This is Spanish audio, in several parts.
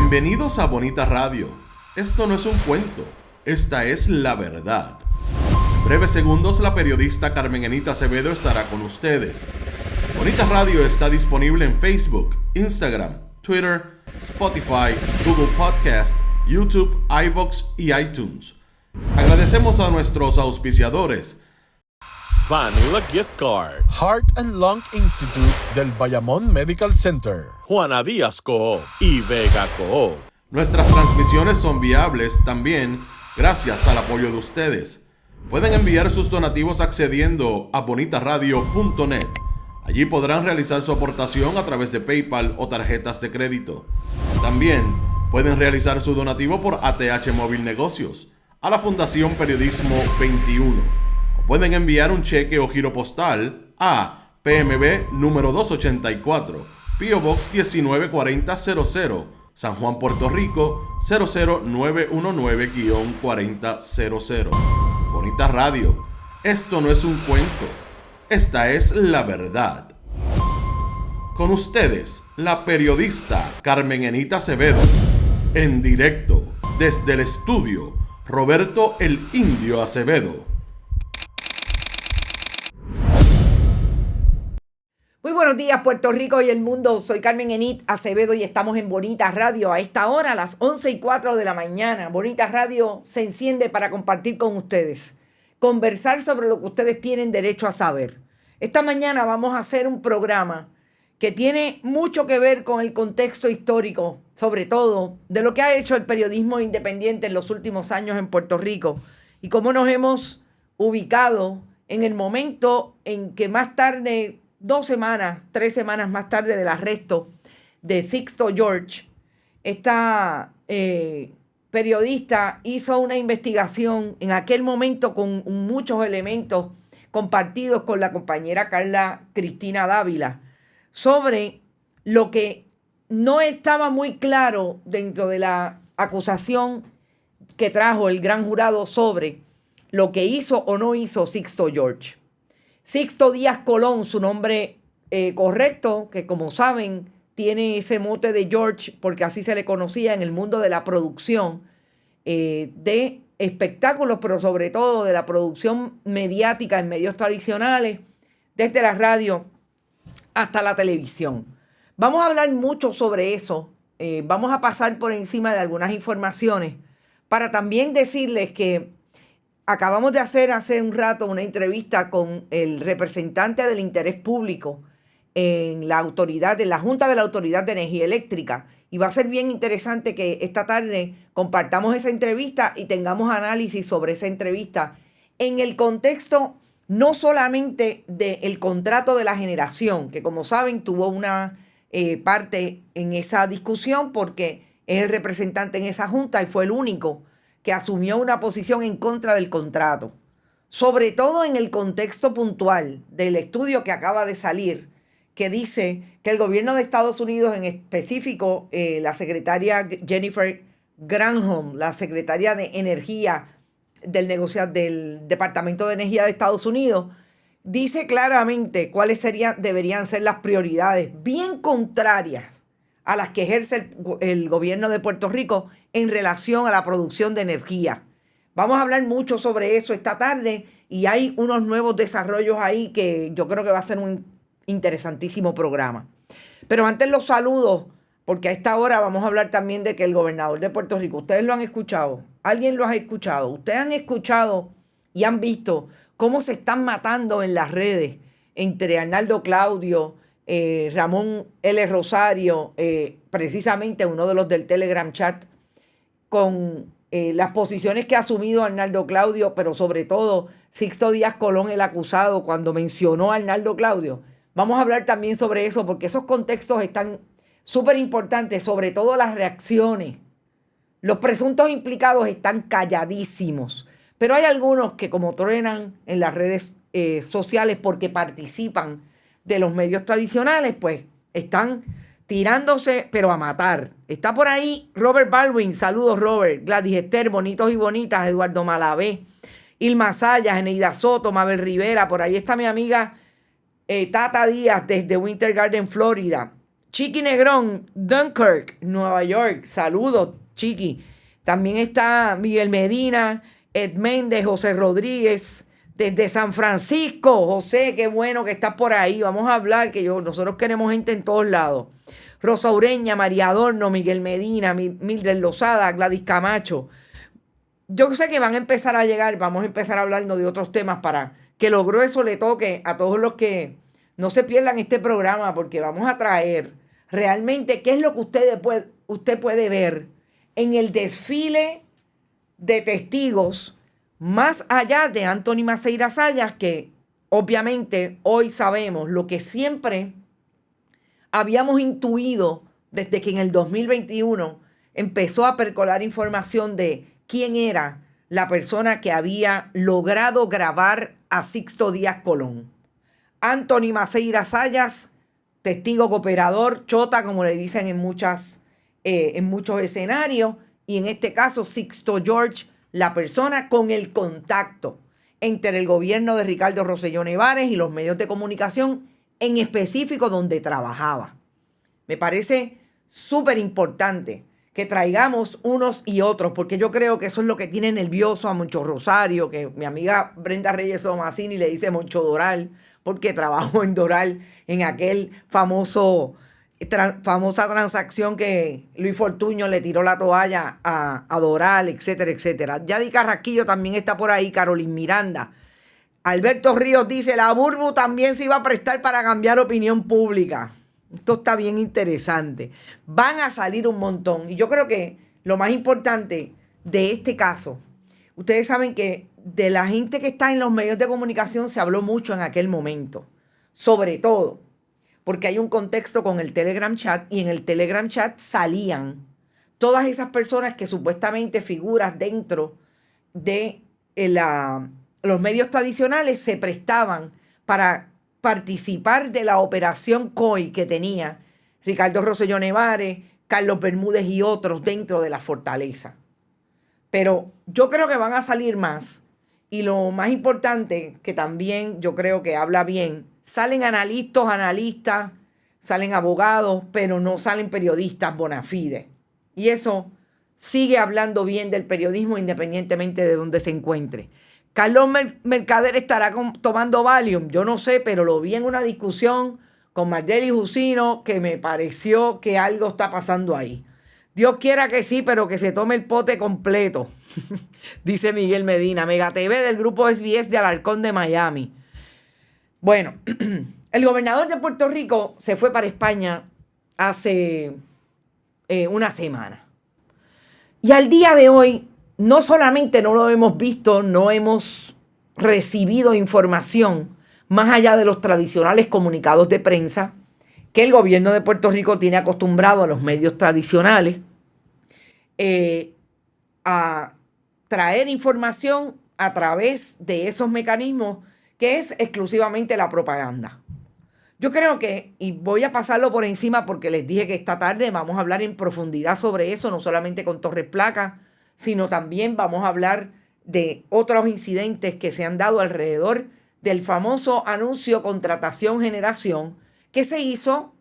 Bienvenidos a Bonita Radio. Esto no es un cuento, esta es la verdad. En breves segundos la periodista Carmen Enita Acevedo estará con ustedes. Bonita Radio está disponible en Facebook, Instagram, Twitter, Spotify, Google Podcast, YouTube, iVoox y iTunes. Agradecemos a nuestros auspiciadores. Vanilla Gift Card, Heart and Lung Institute del Bayamón Medical Center, Juana Díaz Coop y Vega Coop. Nuestras transmisiones son viables también gracias al apoyo de ustedes. Pueden enviar sus donativos accediendo a bonitaradio.net. Allí podrán realizar su aportación a través de PayPal o tarjetas de crédito. También pueden realizar su donativo por ATH Móvil Negocios a la Fundación Periodismo 21. Pueden enviar un cheque o giro postal a PMB número 284, P.O. Box 194000, San Juan, Puerto Rico 00919-4000. Bonita Radio, esto no es un cuento, esta es la verdad. Con ustedes, la periodista Carmen Enita Acevedo, en directo desde el estudio Roberto el Indio Acevedo. Muy buenos días, Puerto Rico y el mundo. Soy Carmen Enit Acevedo y estamos en Bonita Radio a esta hora, a las 11:04 de la mañana. Bonita Radio se enciende para compartir con ustedes, conversar sobre lo que ustedes tienen derecho a saber. Esta mañana vamos a hacer un programa que tiene mucho que ver con el contexto histórico, sobre todo de lo que ha hecho el periodismo independiente en los últimos años en Puerto Rico y cómo nos hemos ubicado en el momento en que más tarde, 3 semanas más tarde del arresto de Sixto George, esta periodista hizo una investigación en aquel momento con muchos elementos compartidos con la compañera Carla Cristina Dávila sobre lo que no estaba muy claro dentro de la acusación que trajo el gran jurado sobre lo que hizo o no hizo Sixto George. Sixto Díaz Colón, su nombre correcto, que como saben tiene ese mote de George porque así se le conocía en el mundo de la producción de espectáculos, pero sobre todo de la producción mediática en medios tradicionales, desde la radio hasta la televisión. Vamos a hablar mucho sobre eso. Vamos a pasar por encima de algunas informaciones para también decirles que acabamos de hacer hace un rato una entrevista con el representante del interés público en la Junta de la Autoridad de Energía Eléctrica. Y va a ser bien interesante que esta tarde compartamos esa entrevista y tengamos análisis sobre esa entrevista en el contexto no solamente del contrato de la generación, que como saben tuvo una parte en esa discusión porque es el representante en esa junta y fue el único que asumió una posición en contra del contrato, sobre todo en el contexto puntual del estudio que acaba de salir, que dice que el gobierno de Estados Unidos, en específico la secretaria Jennifer Granholm, la secretaria de Energía del Departamento de Energía de Estados Unidos, dice claramente cuáles deberían ser las prioridades, bien contrarias a las que ejerce el gobierno de Puerto Rico en relación a la producción de energía. Vamos a hablar mucho sobre eso esta tarde y hay unos nuevos desarrollos ahí que yo creo que va a ser un interesantísimo programa. Pero antes los saludos, porque a esta hora vamos a hablar también de que el gobernador de Puerto Rico, ustedes lo han escuchado, alguien lo ha escuchado, ustedes han escuchado y han visto cómo se están matando en las redes entre Arnaldo Claudio, Ramón L. Rosario, precisamente uno de los del Telegram chat, con las posiciones que ha asumido Arnaldo Claudio, pero sobre todo Sixto Díaz Colón, el acusado, cuando mencionó a Arnaldo Claudio. Vamos a hablar también sobre eso, porque esos contextos están súper importantes, sobre todo las reacciones. Los presuntos implicados están calladísimos, pero hay algunos que como truenan en las redes sociales porque participan de los medios tradicionales, pues están tirándose, pero a matar. Está por ahí Robert Baldwin, saludos Robert, Gladys Esther, bonitos y bonitas, Eduardo Malavé, Ilma Sayas, Eneida Soto, Mabel Rivera, por ahí está mi amiga Tata Díaz desde Winter Garden, Florida, Chiqui Negrón, Dunkirk, Nueva York. Saludos, Chiqui. También está Miguel Medina, Ed Méndez, José Rodríguez, desde San Francisco. José, qué bueno que estás por ahí. Vamos a hablar, que nosotros queremos gente en todos lados. Rosa Ureña, María Adorno, Miguel Medina, Mildred Lozada, Gladys Camacho. Yo sé que van a empezar a llegar, vamos a empezar hablando de otros temas para que lo grueso le toque a todos los que no se pierdan este programa, porque vamos a traer realmente qué es lo que usted puede ver en el desfile de testigos más allá de Anthony Maceira Sayas, que obviamente hoy sabemos lo que siempre habíamos intuido desde que en el 2021 empezó a percolar información de quién era la persona que había logrado grabar a Sixto Díaz Colón. Anthony Maceira Sayas, testigo cooperador, chota, como le dicen en muchos escenarios, y en este caso Sixto George, la persona con el contacto entre el gobierno de Ricardo Rosselló Nevares y los medios de comunicación, en específico donde trabajaba. Me parece súper importante que traigamos unos y otros, porque yo creo que eso es lo que tiene nervioso a Moncho Rosario, que mi amiga Brenda Reyes Tomasini le dice Moncho Doral, porque trabajó en Doral en aquel famosa transacción que Luis Fortuño le tiró la toalla a Doral, etcétera, etcétera. Yadi Carrasquillo también está por ahí, Carolyn Miranda. Alberto Ríos dice, la Burbu también se iba a prestar para cambiar opinión pública. Esto está bien interesante. Van a salir un montón. Y yo creo que lo más importante de este caso, ustedes saben que de la gente que está en los medios de comunicación se habló mucho en aquel momento. Sobre todo porque hay un contexto con el Telegram chat, y en el Telegram chat salían todas esas personas que supuestamente figuras dentro de los medios tradicionales se prestaban para participar de la operación COI que tenía Ricardo Rosselló Nevares, Carlos Bermúdez y otros dentro de la fortaleza. Pero yo creo que van a salir más, y lo más importante, que también yo creo que habla bien, salen analistas, salen abogados, pero no salen periodistas bona fide. Y eso sigue hablando bien del periodismo independientemente de donde se encuentre. Carlos Mercader estará tomando Valium, yo no sé, pero lo vi en una discusión con Mardelli Jusino que me pareció que algo está pasando ahí. Dios quiera que sí, pero que se tome el pote completo, dice Miguel Medina. Mega TV del grupo SBS de Alarcón de Miami. Bueno, el gobernador de Puerto Rico se fue para España hace una semana. Y al día de hoy, no solamente no lo hemos visto, no hemos recibido información más allá de los tradicionales comunicados de prensa que el gobierno de Puerto Rico tiene acostumbrado a los medios tradicionales a traer información a través de esos mecanismos que es exclusivamente la propaganda. Yo creo que, y voy a pasarlo por encima porque les dije que esta tarde vamos a hablar en profundidad sobre eso, no solamente con Torres Placa, sino también vamos a hablar de otros incidentes que se han dado alrededor del famoso anuncio Contratación-Generación que se hizo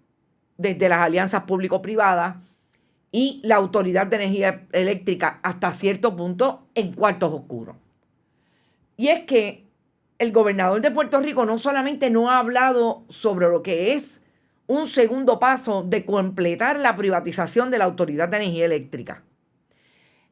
desde las alianzas público-privadas y la Autoridad de Energía Eléctrica hasta cierto punto en cuartos oscuros. Y es que el gobernador de Puerto Rico no solamente no ha hablado sobre lo que es un segundo paso de completar la privatización de la Autoridad de Energía Eléctrica.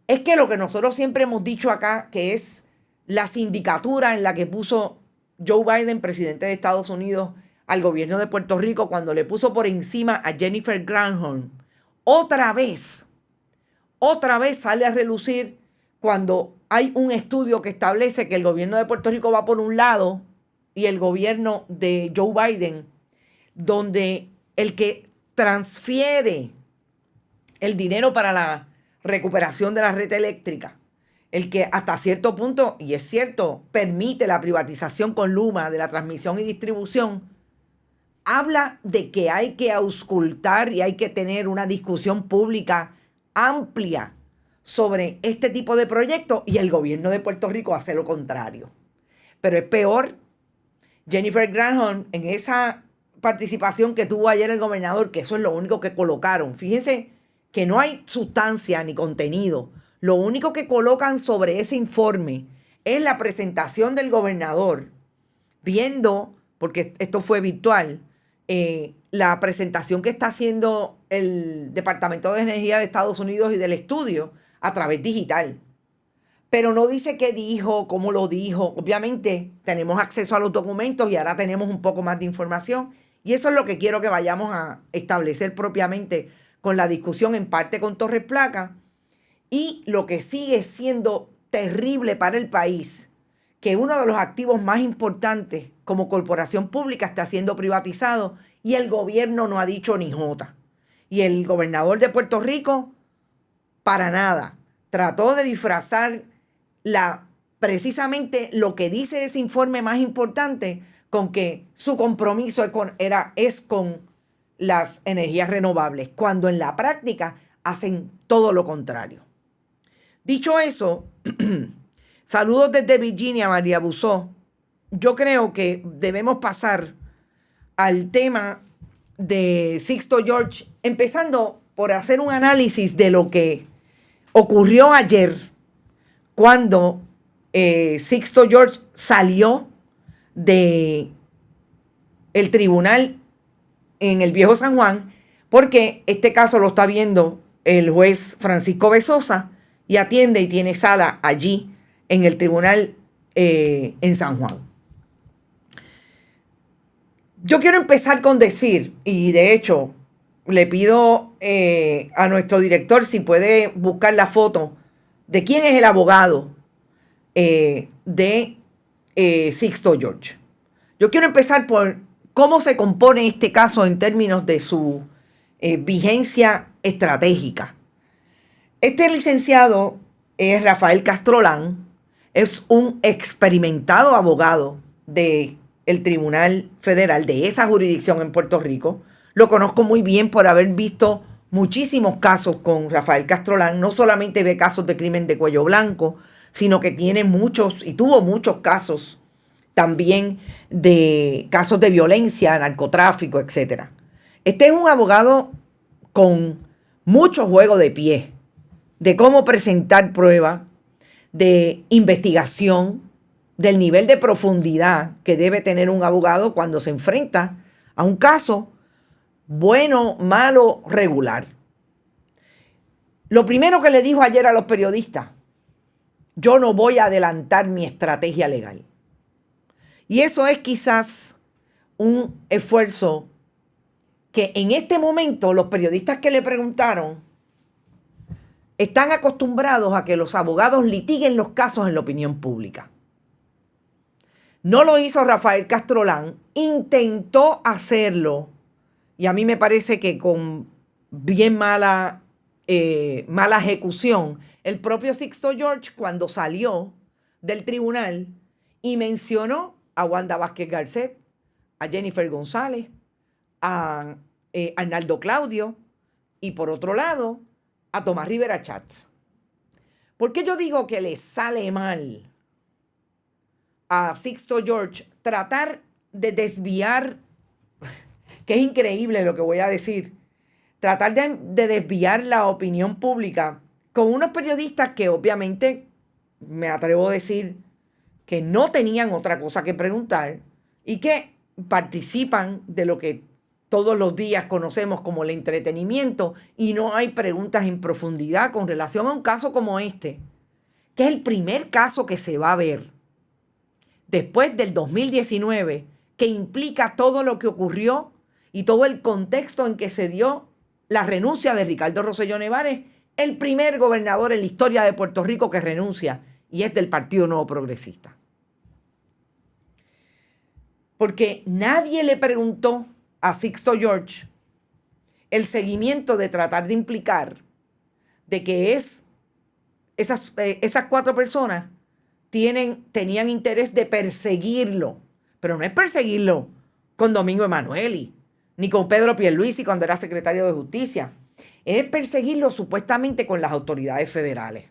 Es que lo que nosotros siempre hemos dicho acá, que es la sindicatura en la que puso Joe Biden, presidente de Estados Unidos, al gobierno de Puerto Rico, cuando le puso por encima a Jennifer Granholm, otra vez sale a relucir cuando hay un estudio que establece que el gobierno de Puerto Rico va por un lado y el gobierno de Joe Biden, donde el que transfiere el dinero para la recuperación de la red eléctrica, el que hasta cierto punto, y es cierto, permite la privatización con Luma de la transmisión y distribución, habla de que hay que auscultar y hay que tener una discusión pública amplia sobre este tipo de proyectos, y el gobierno de Puerto Rico hace lo contrario. Pero es peor. Jennifer Granholm, en esa participación que tuvo ayer el gobernador, que eso es lo único que colocaron. Fíjense que no hay sustancia ni contenido. Lo único que colocan sobre ese informe es la presentación del gobernador, viendo, porque esto fue virtual, la presentación que está haciendo el Departamento de Energía de Estados Unidos y del estudio a través digital. Pero no dice qué dijo, cómo lo dijo. Obviamente tenemos acceso a los documentos y ahora tenemos un poco más de información. Y eso es lo que quiero que vayamos a establecer propiamente con la discusión en parte con Torres Placa. Y lo que sigue siendo terrible para el país, que uno de los activos más importantes como corporación pública está siendo privatizado y el gobierno no ha dicho ni jota. Y el gobernador de Puerto Rico, para nada, trató de disfrazar precisamente lo que dice ese informe más importante con que su compromiso es con las energías renovables, cuando en la práctica hacen todo lo contrario. Dicho eso, saludos desde Virginia, María Busó. Yo creo que debemos pasar al tema de Sixto George, empezando por hacer un análisis de lo que ocurrió ayer cuando Sixto George salió de el tribunal en el Viejo San Juan, porque este caso lo está viendo el juez Francisco Bezosa y atiende y tiene sala allí en el tribunal en San Juan. Yo quiero empezar con decir, y de hecho le pido a nuestro director si puede buscar la foto de quién es el abogado de Sixto George. Yo quiero empezar por cómo se compone este caso en términos de su vigencia estratégica. Este licenciado es Rafael Castrolán, es un experimentado abogado del Tribunal Federal de esa jurisdicción en Puerto Rico. Lo conozco muy bien por haber visto muchísimos casos con Rafael Castrolán. No solamente ve casos de crimen de cuello blanco, sino que tiene muchos y tuvo muchos casos también de casos de violencia, narcotráfico, etc. Este es un abogado con mucho juego de pie, de cómo presentar pruebas, de investigación, del nivel de profundidad que debe tener un abogado cuando se enfrenta a un caso bueno, malo, regular. Lo primero que le dijo ayer a los periodistas: yo no voy a adelantar mi estrategia legal. Y eso es quizás un esfuerzo que en este momento los periodistas que le preguntaron están acostumbrados a que los abogados litiguen los casos en la opinión pública. No lo hizo Rafael Castrolán, intentó hacerlo y a mí me parece que con bien mala ejecución. El propio Sixto George, cuando salió del tribunal y mencionó a Wanda Vázquez Garcet, a Jennifer González, a Arnaldo Claudio y por otro lado a Tomás Rivera Chats. ¿Por qué yo digo que le sale mal a Sixto George tratar de desviar, que es increíble lo que voy a decir, tratar de desviar la opinión pública con unos periodistas que obviamente, me atrevo a decir, que no tenían otra cosa que preguntar y que participan de lo que todos los días conocemos como el entretenimiento y no hay preguntas en profundidad con relación a un caso como este, que es el primer caso que se va a ver después del 2019, que implica todo lo que ocurrió y todo el contexto en que se dio la renuncia de Ricardo Rosselló Nevares, el primer gobernador en la historia de Puerto Rico que renuncia y es del Partido Nuevo Progresista. Porque nadie le preguntó a Sixto George el seguimiento de tratar de implicar de que esas 4 personas tenían interés de perseguirlo, pero no es perseguirlo con Domingo Emanueli, ni con Pedro Pierluisi cuando era secretario de Justicia, es perseguirlo supuestamente con las autoridades federales.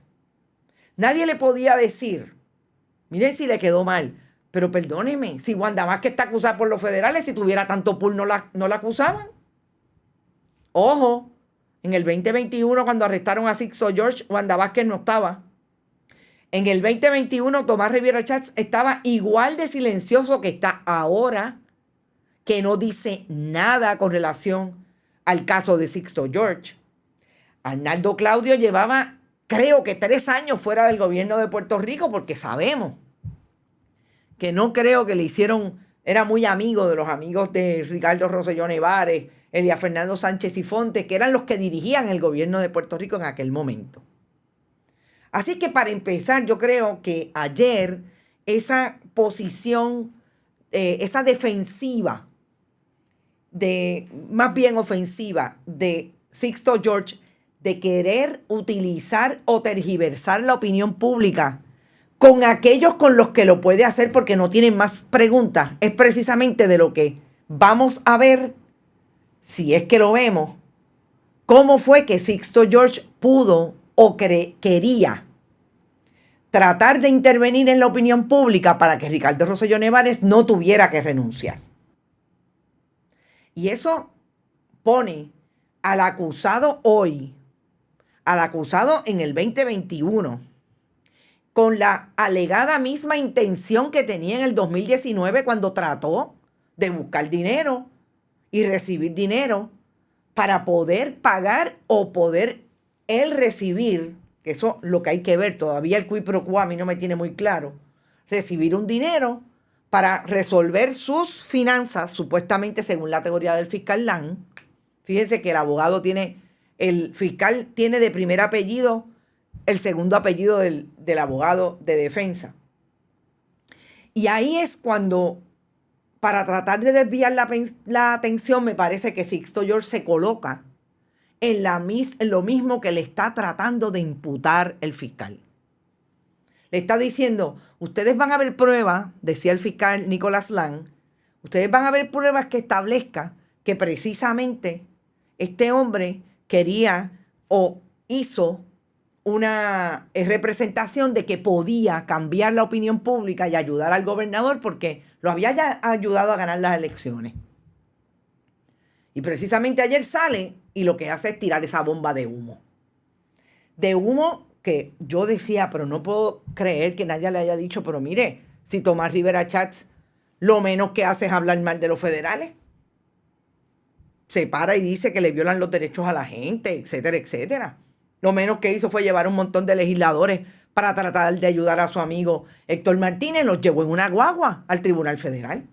Nadie le podía decir, miren si le quedó mal, Pero perdóneme, si Wanda Vázquez está acusada por los federales, si tuviera tanto pool no la acusaban. Ojo, en el 2021 cuando arrestaron a Sixto George, Wanda Vázquez no estaba. En el 2021 Tomás Rivera Chatz estaba igual de silencioso que está ahora, que no dice nada con relación al caso de Sixto George. Arnaldo Claudio llevaba, creo que 3 años fuera del gobierno de Puerto Rico, porque sabemos que no creo que le hicieron, era muy amigo de los amigos de Ricardo Rosselló Nevares, Elías Fernando Sánchez y Fontes, que eran los que dirigían el gobierno de Puerto Rico en aquel momento. Así que para empezar, yo creo que ayer esa posición, esa defensiva, más bien ofensiva de Sixto George, de querer utilizar o tergiversar la opinión pública con aquellos con los que lo puede hacer porque no tienen más preguntas, es precisamente de lo que vamos a ver, si es que lo vemos, cómo fue que Sixto George pudo o quería tratar de intervenir en la opinión pública para que Ricardo Rosselló Nevares no tuviera que renunciar. Y eso pone al acusado hoy, al acusado en el 2021, con la alegada misma intención que tenía en el 2019 cuando trató de buscar dinero y recibir dinero para poder pagar o poder él recibir, que eso es lo que hay que ver, todavía el quid pro quo a mí no me tiene muy claro, recibir un dinero para resolver sus finanzas, supuestamente según la teoría del fiscal Lang. Fíjense que el fiscal tiene de primer apellido el segundo apellido del abogado de defensa. Y ahí es cuando, para tratar de desviar la atención, me parece que Sixto George se coloca en lo mismo que le está tratando de imputar el fiscal. Le está diciendo, ustedes van a ver pruebas, decía el fiscal Nicolás Lang, ustedes van a ver pruebas que establezcan que precisamente este hombre quería o hizo una representación de que podía cambiar la opinión pública y ayudar al gobernador porque lo había ya ayudado a ganar las elecciones. Y precisamente ayer sale y lo que hace es tirar esa bomba de humo. De humo que yo decía, pero no puedo creer que nadie le haya dicho, pero mire, si Tomás Rivera Chatz lo menos que hace es hablar mal de los federales. Se para y dice que le violan los derechos a la gente, etcétera, etcétera. Lo menos que hizo fue llevar un montón de legisladores para tratar de ayudar a su amigo Héctor Martínez. Los llevó en una guagua al Tribunal Federal.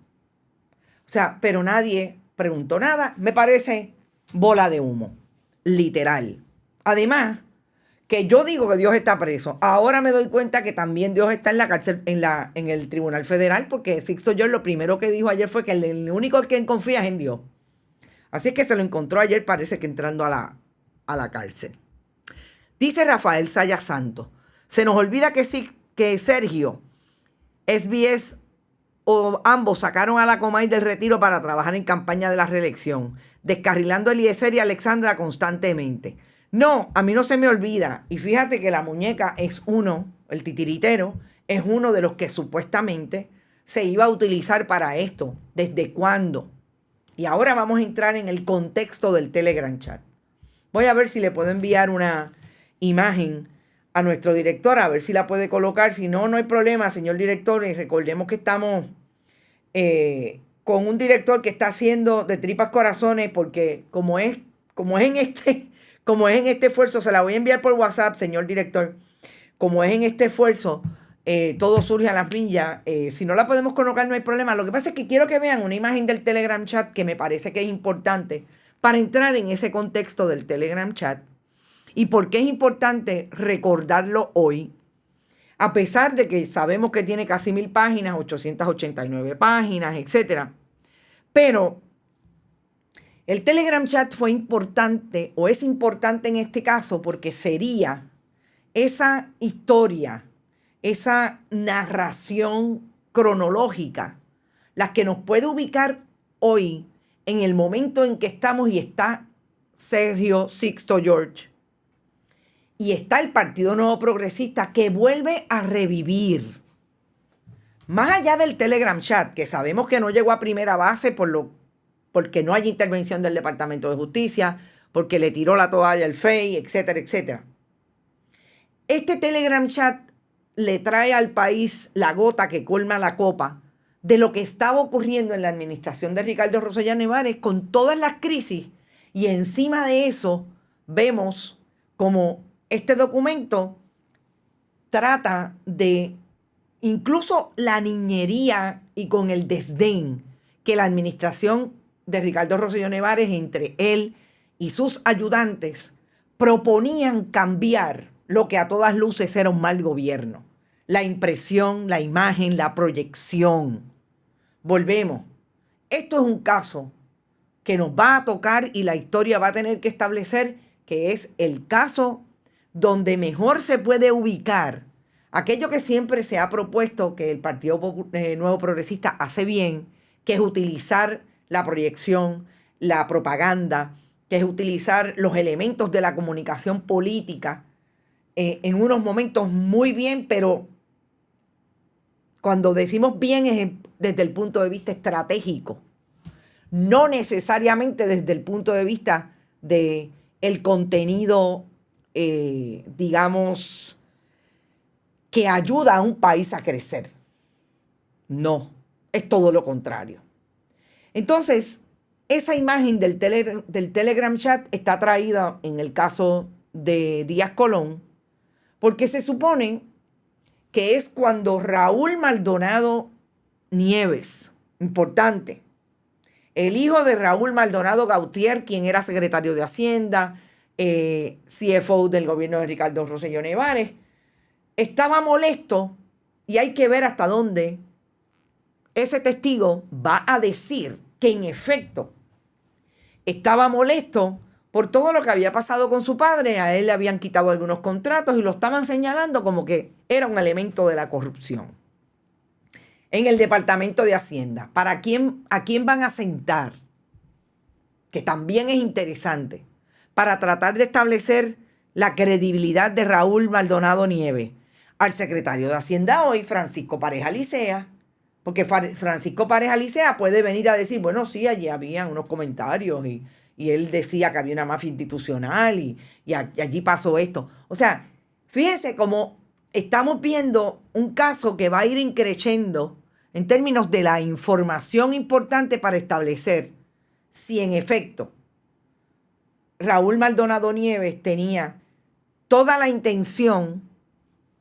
O sea, pero nadie preguntó nada. Me parece bola de humo, literal. Además, que yo digo que Dios está preso. Ahora me doy cuenta que también Dios está en la cárcel, en el Tribunal Federal, porque Sixto George lo primero que dijo ayer fue que el único en quien confía es en Dios. Así es que se lo encontró ayer, parece que entrando a la cárcel. Dice Rafael Sayas Santos, se nos olvida que Sergio, SBS o ambos sacaron a la Comay del retiro para trabajar en campaña de la reelección, descarrilando a Eliezer y a Alexandra constantemente. No, a mí no se me olvida. Y fíjate que la muñeca es el titiritero, es uno de los que supuestamente se iba a utilizar para esto. ¿Desde cuándo? Y ahora vamos a entrar en el contexto del Telegram chat. Voy a ver si le puedo enviar una imagen a nuestro director, a ver si la puede colocar. Si no, no hay problema, señor director. Y recordemos que estamos con un director que está haciendo de tripas corazones, porque como es en este esfuerzo, se la voy a enviar por WhatsApp, señor director. Como es en este esfuerzo, todo surge a las millas. Si no la podemos colocar, no hay problema. Lo que pasa es que quiero que vean una imagen del Telegram chat que me parece que es importante para entrar en ese contexto del Telegram chat. ¿Y por qué es importante recordarlo hoy? A pesar de que sabemos que tiene casi 1000 páginas, 889 páginas, etc. Pero el Telegram chat fue importante, o es importante en este caso, porque sería esa historia, esa narración cronológica, la que nos puede ubicar hoy en el momento en que estamos y está Sergio Sixto George. Y está el Partido Nuevo Progresista que vuelve a revivir más allá del Telegram chat, que sabemos que no llegó a primera base porque no hay intervención del Departamento de Justicia, porque le tiró la toalla al FEI, etcétera, etcétera. Este Telegram chat le trae al país la gota que colma la copa de lo que estaba ocurriendo en la administración de Ricardo Rosselló Nevares con todas las crisis, y encima de eso vemos como este documento trata de incluso la niñería y con el desdén que la administración de Ricardo Rosselló Nevares, entre él y sus ayudantes, proponían cambiar lo que a todas luces era un mal gobierno. La impresión, la imagen, la proyección. Volvemos. Esto es un caso que nos va a tocar y la historia va a tener que establecer que es el caso donde mejor se puede ubicar aquello que siempre se ha propuesto que el Partido Nuevo Progresista hace bien, que es utilizar la proyección, la propaganda, que es utilizar los elementos de la comunicación política en unos momentos muy bien, pero cuando decimos bien es desde el punto de vista estratégico, no necesariamente desde el punto de vista de el contenido, digamos, que ayuda a un país a crecer. No, es todo lo contrario. Entonces, esa imagen del Telegram chat está traída en el caso de Díaz Colón, porque se supone que es cuando Raúl Maldonado Nieves, importante, el hijo de Raúl Maldonado Gautier, quien era secretario de Hacienda, CFO del gobierno de Ricardo Rosselló Nevares, estaba molesto, y hay que ver hasta dónde ese testigo va a decir que en efecto estaba molesto por todo lo que había pasado con su padre. A él le habían quitado algunos contratos y lo estaban señalando como que era un elemento de la corrupción en el Departamento de Hacienda. ¿A quién van a sentar? Que también es interesante, para tratar de establecer la credibilidad de Raúl Maldonado Nieves. Al secretario de Hacienda hoy, Francisco Pareja Licea, porque Francisco Pareja Licea puede venir a decir, bueno, sí, allí había unos comentarios y él decía que había una mafia institucional y allí pasó esto. O sea, fíjense cómo estamos viendo un caso que va a ir increciendo en términos de la información importante para establecer si en efecto Raúl Maldonado Nieves tenía toda la intención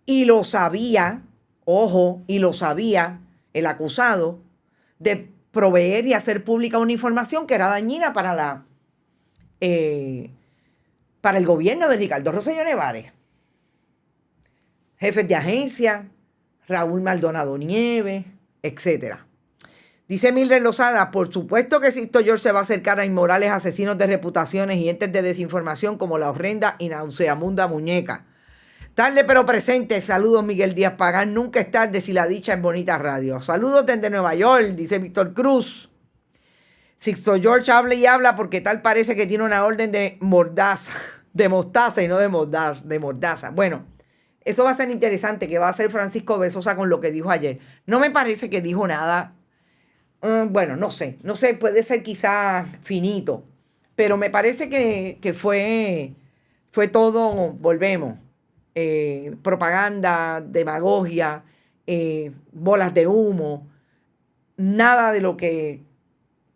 y lo sabía, ojo, y lo sabía el acusado, de proveer y hacer pública una información que era dañina para el gobierno de Ricardo Rosselló Nevares. Jefes de agencia, Raúl Maldonado Nieves, etc. Dice Mildred Lozada, por supuesto que Sixto George se va a acercar a inmorales asesinos de reputaciones y entes de desinformación como la horrenda y nauseabunda muñeca. Tarde pero presente. Saludos, Miguel Díaz Pagán. Nunca es tarde si la dicha es bonita radio. Saludos desde Nueva York, dice Víctor Cruz. Sixto George habla y habla porque tal parece que tiene una orden de mordaza, de mostaza y no de mordaza. Bueno, eso va a ser interesante, que va a hacer Francisco Besosa con lo que dijo ayer. No me parece que dijo nada. Bueno, no sé, puede ser quizá finito, pero me parece que fue todo, volvemos. Propaganda, demagogia, bolas de humo, nada de lo que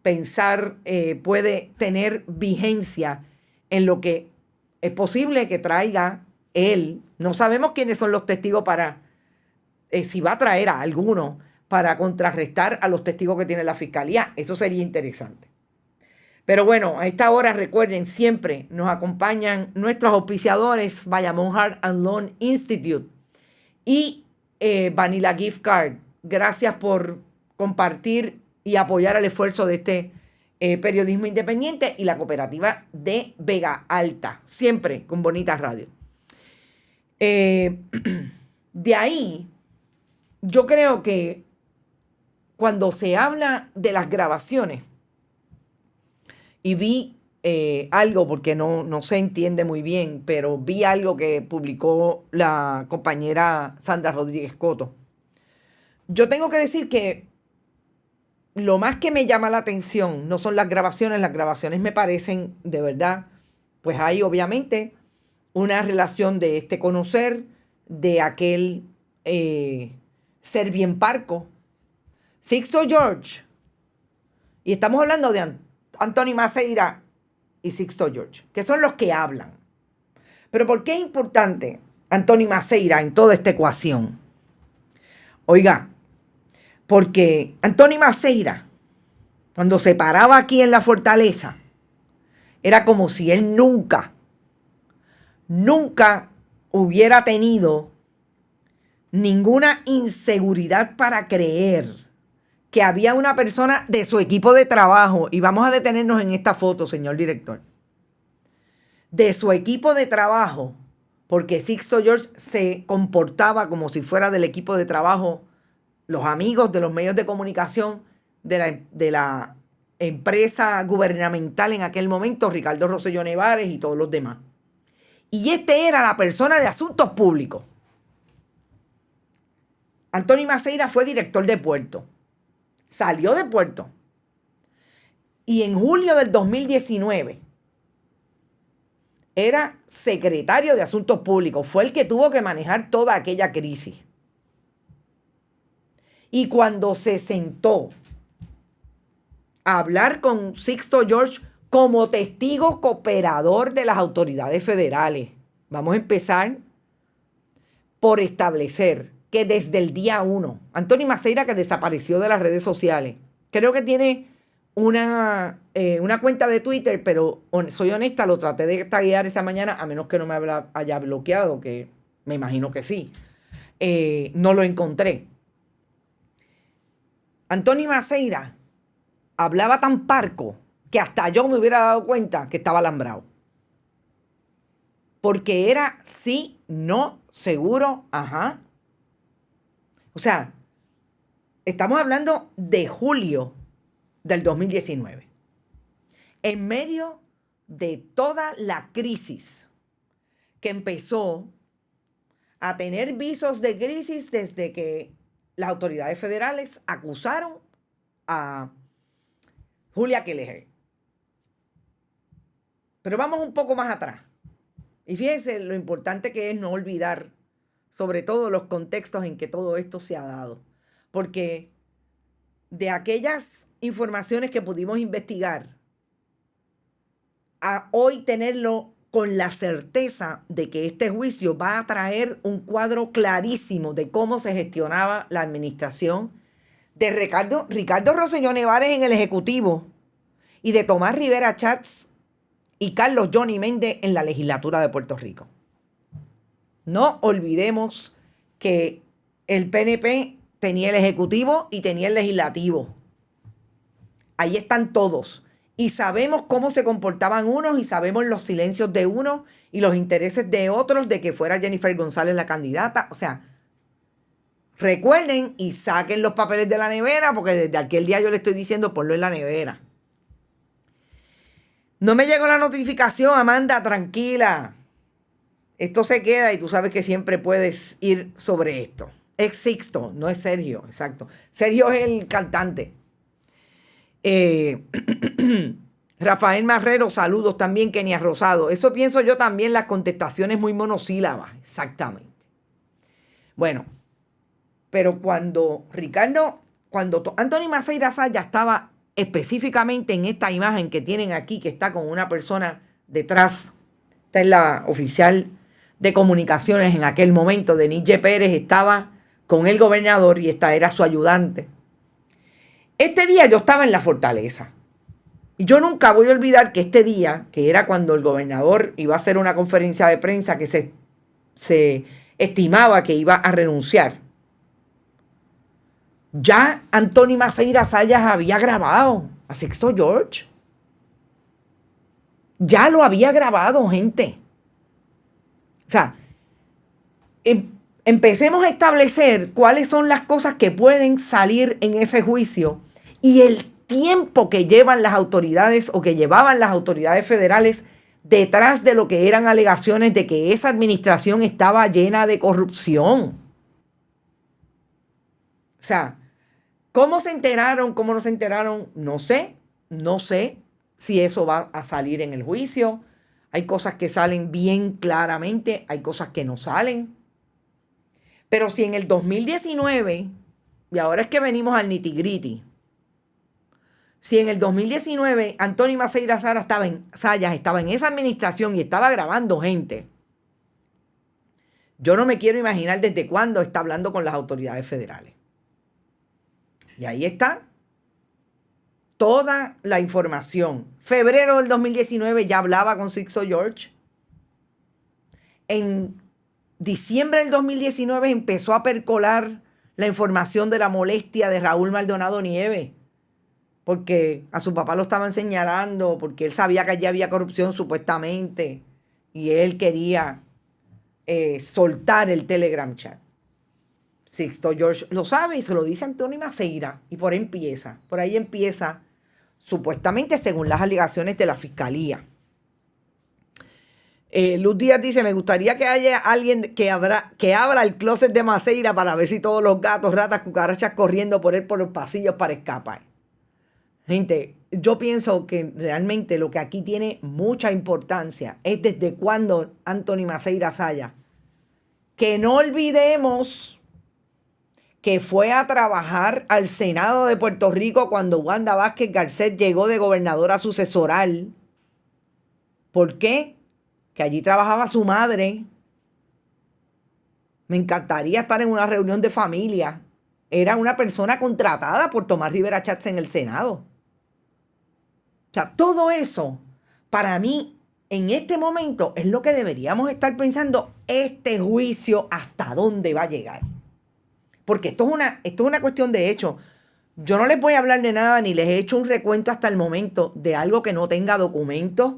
pensar puede tener vigencia en lo que es posible que traiga él. No sabemos quiénes son los testigos para, si va a traer a alguno para contrarrestar a los testigos que tiene la fiscalía. Eso sería interesante. Pero bueno, a esta hora recuerden, siempre nos acompañan nuestros auspiciadores, Bayamón Heart and Loan Institute y Vanilla Gift Card. Gracias por compartir y apoyar el esfuerzo de este periodismo independiente y la cooperativa de Vega Alta, siempre con Bonita Radio. De ahí, yo creo que cuando se habla de las grabaciones, y vi algo, porque no se entiende muy bien, pero vi algo que publicó la compañera Sandra Rodríguez Coto, yo tengo que decir que lo más que me llama la atención no son las grabaciones me parecen de verdad, pues hay obviamente una relación de este conocer, de aquel ser bien parco. Sixto George, y estamos hablando de Anthony Maceira y Sixto George, que son los que hablan. Pero ¿por qué es importante Anthony Maceira en toda esta ecuación? Oiga, porque Anthony Maceira, cuando se paraba aquí en la fortaleza, era como si él nunca hubiera tenido ninguna inseguridad para creer que había una persona de su equipo de trabajo, y vamos a detenernos en esta foto, señor director, de su equipo de trabajo, porque Sixto George se comportaba como si fuera del equipo de trabajo, los amigos de los medios de comunicación de la empresa gubernamental en aquel momento, Ricardo Rosselló Nevares y todos los demás. Y este era la persona de asuntos públicos. Anthony Maceira fue director de puerto. Salió de puerto. Y en julio del 2019 era secretario de Asuntos Públicos. Fue el que tuvo que manejar toda aquella crisis. Y cuando se sentó a hablar con Sixto George como testigo cooperador de las autoridades federales, vamos a empezar por establecer que desde el día 1, Anthony Maceira, que desapareció de las redes sociales, creo que tiene una cuenta de Twitter, pero soy honesta, lo traté de taguear esta mañana, a menos que no me haya bloqueado, que me imagino que sí. No lo encontré. Anthony Maceira hablaba tan parco que hasta yo me hubiera dado cuenta que estaba alambrado. Porque era sí, no, seguro, ajá. O sea, estamos hablando de julio del 2019. En medio de toda la crisis que empezó a tener visos de crisis desde que las autoridades federales acusaron a Julia Kelleher. Pero vamos un poco más atrás. Y fíjense lo importante que es no olvidar, sobre todo los contextos en que todo esto se ha dado. Porque de aquellas informaciones que pudimos investigar, a hoy tenerlo con la certeza de que este juicio va a traer un cuadro clarísimo de cómo se gestionaba la administración de Ricardo Rosselló Nevares en el Ejecutivo y de Tomás Rivera Chats y Carlos Johnny Méndez en la legislatura de Puerto Rico. No olvidemos que el PNP tenía el Ejecutivo y tenía el Legislativo. Ahí están todos. Y sabemos cómo se comportaban unos y sabemos los silencios de unos y los intereses de otros de que fuera Jennifer González la candidata. O sea, recuerden y saquen los papeles de la nevera, porque desde aquel día yo le estoy diciendo ponlo en la nevera. No me llegó la notificación, Amanda, tranquila. Esto se queda y tú sabes que siempre puedes ir sobre esto. Es Sixto, no es Sergio, exacto. Sergio es el cantante. Rafael Marrero, saludos también. Kenia Rosado, eso pienso yo también, las contestaciones muy monosílabas, exactamente. Bueno, pero cuando Anthony Maceira ya estaba específicamente en esta imagen que tienen aquí, que está con una persona detrás, esta es la oficial de comunicaciones en aquel momento, Denise Pérez, estaba con el gobernador y esta era su ayudante. Este día yo estaba en la fortaleza y yo nunca voy a olvidar que este día, que era cuando el gobernador iba a hacer una conferencia de prensa que se estimaba que iba a renunciar, ya Anthony Maceira Sayas había grabado a Sixto George. Ya lo había grabado, gente. O sea, empecemos a establecer cuáles son las cosas que pueden salir en ese juicio y el tiempo que llevan las autoridades o que llevaban las autoridades federales detrás de lo que eran alegaciones de que esa administración estaba llena de corrupción. O sea, ¿cómo se enteraron? ¿Cómo no se enteraron? No sé. No sé si eso va a salir en el juicio. Hay cosas que salen bien claramente, hay cosas que no salen. Pero si en el 2019, y ahora es que venimos al nitty-gritty, si en el 2019 Anthony Maceira Sayas estaba en esa administración y estaba grabando gente, yo no me quiero imaginar desde cuándo está hablando con las autoridades federales. Y ahí está toda la información. Febrero del 2019 ya hablaba con Sixto George. En diciembre del 2019 empezó a percolar la información de la molestia de Raúl Maldonado Nieves, porque a su papá lo estaban señalando, porque él sabía que allí había corrupción supuestamente, y él quería soltar el Telegram chat. Sixto George lo sabe y se lo dice a Anthony Maceira, y por ahí empieza, supuestamente según las alegaciones de la fiscalía. Luz Díaz dice, me gustaría que haya alguien que abra el closet de Maceira para ver si todos los gatos, ratas, cucarachas corriendo por él por los pasillos para escapar. Gente, yo pienso que realmente lo que aquí tiene mucha importancia es desde cuándo Anthony Maceira Sayas, que no olvidemos que fue a trabajar al Senado de Puerto Rico cuando Wanda Vázquez Garcet llegó de gobernadora sucesoral. ¿Por qué? Que allí trabajaba su madre. Me encantaría estar en una reunión de familia. Era una persona contratada por Tomás Rivera Chats en el Senado. O sea, todo eso, para mí, en este momento, es lo que deberíamos estar pensando, este juicio, hasta dónde va a llegar. Porque esto es una cuestión de hecho. Yo no les voy a hablar de nada, ni les he hecho un recuento hasta el momento de algo que no tenga documentos,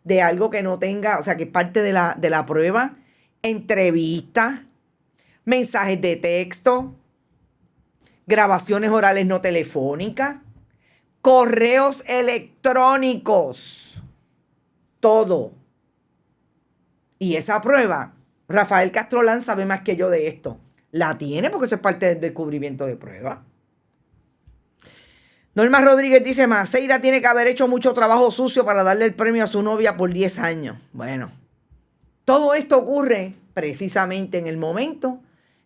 de algo que no tenga, o sea, que es parte de la prueba, entrevistas, mensajes de texto, grabaciones orales no telefónicas, correos electrónicos, todo. Y esa prueba, Rafael Castrolán sabe más que yo de esto. La tiene porque eso es parte del descubrimiento de prueba. Norma Rodríguez dice, Maceira tiene que haber hecho mucho trabajo sucio para darle el premio a su novia por 10 años. Bueno, todo esto ocurre precisamente en el momento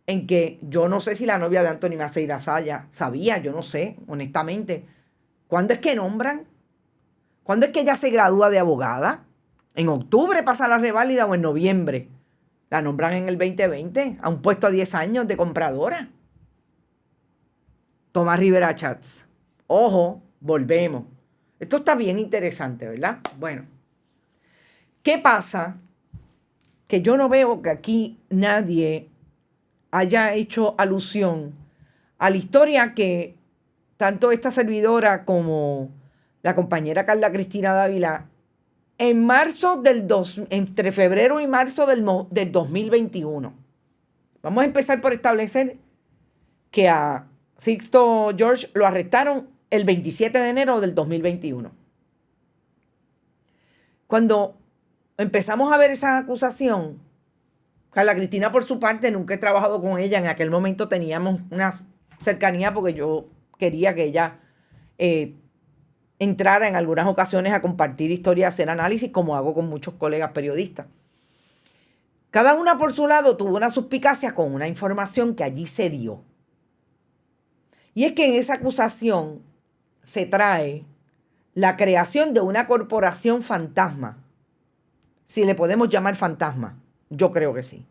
en que yo no sé si la novia de Anthony Maceira Sayas sabía, yo no sé, honestamente. ¿Cuándo es que nombran? ¿Cuándo es que ella se gradúa de abogada? ¿En octubre pasa la reválida o en noviembre? La nombran en el 2020 a un puesto a 10 años de compradora. Tomás Rivera Chats. Ojo, volvemos. Esto está bien interesante, ¿verdad? Bueno, ¿qué pasa? Que yo no veo que aquí nadie haya hecho alusión a la historia que tanto esta servidora como la compañera Carla Cristina Dávila entre febrero y marzo del 2021. Vamos a empezar por establecer que a Sixto George lo arrestaron el 27 de enero del 2021. Cuando empezamos a ver esa acusación, Carla Cristina por su parte, nunca he trabajado con ella. En aquel momento teníamos una cercanía porque yo quería que ella entrara en algunas ocasiones a compartir historias, hacer análisis, como hago con muchos colegas periodistas. Cada una por su lado tuvo una suspicacia con una información que allí se dio. Y es que en esa acusación se trae la creación de una corporación fantasma. Si le podemos llamar fantasma, yo creo que sí.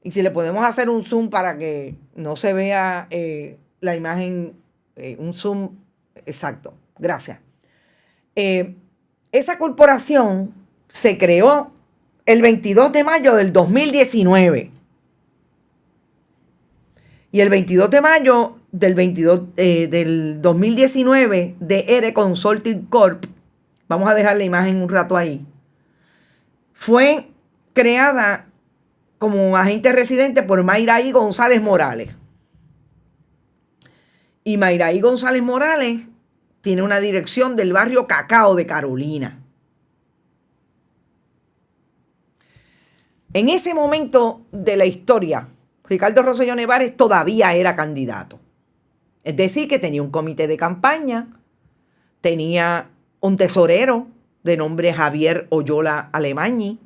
Y si le podemos hacer un zoom para que no se vea la imagen, un zoom exacto. Gracias. Esa corporación se creó el 22 de mayo del 2019. Y el 22 de mayo del 2019 de ERE Consulting Corp, vamos a dejar la imagen un rato ahí, fue creada como agente residente por Mayraí González Morales. Y Mayraí González Morales tiene una dirección del barrio Cacao de Carolina. En ese momento de la historia, Ricardo Rosselló Nevares todavía era candidato. Es decir, que tenía un comité de campaña, tenía un tesorero de nombre Javier Oyola Alemañi,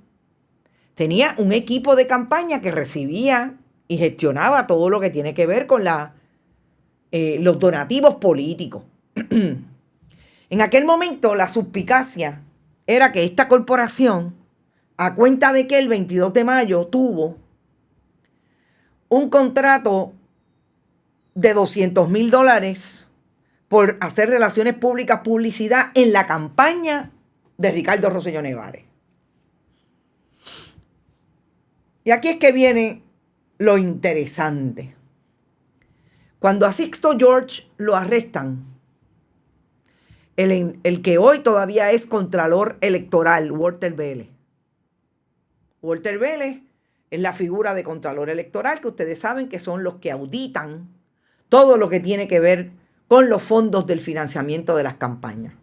tenía un equipo de campaña que recibía y gestionaba todo lo que tiene que ver con los donativos políticos. En aquel momento la suspicacia era que esta corporación, a cuenta de que el 22 de mayo tuvo un contrato de $200,000 por hacer relaciones públicas, publicidad en la campaña de Ricardo Rosselló Nevares. Y aquí es que viene lo interesante. Cuando a Sixto George lo arrestan, el que hoy todavía es Contralor Electoral, Walter Vélez. Walter Vélez es la figura de Contralor Electoral, que ustedes saben que son los que auditan todo lo que tiene que ver con los fondos del financiamiento de las campañas.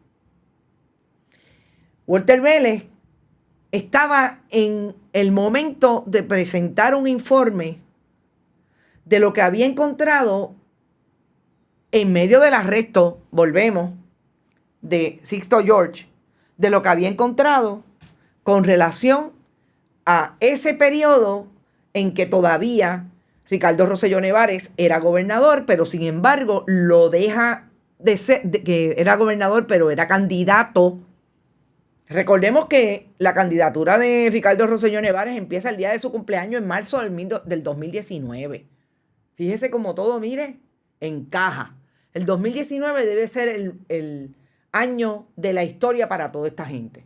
Walter Vélez estaba en el momento de presentar un informe de lo que había encontrado en medio del arresto, volvemos, de Sixto George, de lo que había encontrado con relación a ese periodo en que todavía Ricardo Rosselló Nevares era gobernador, pero sin embargo lo deja de ser, que era gobernador, pero era candidato. Recordemos que la candidatura de Ricardo Rosselló Nevares empieza el día de su cumpleaños en marzo del 2019. Fíjese cómo todo, mire, encaja. El 2019 debe ser el año de la historia para toda esta gente.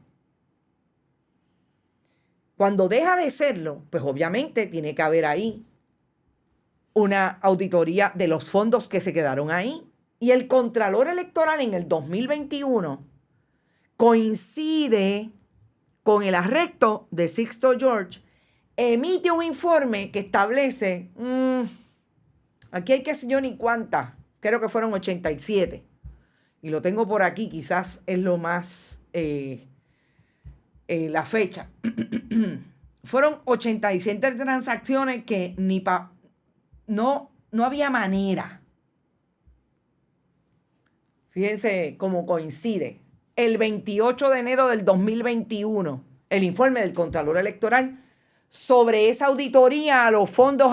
Cuando deja de serlo, pues obviamente tiene que haber ahí una auditoría de los fondos que se quedaron ahí. Y el Contralor Electoral en el 2021 coincide con el arresto de Sixto George, emite un informe que establece, aquí hay que sé yo ni cuántas, creo que fueron 87. Y lo tengo por aquí, quizás es lo más, la fecha. Fueron 87 transacciones que no había manera. Fíjense cómo coincide. El 28 de enero del 2021, el informe del Contralor Electoral sobre esa auditoría a los fondos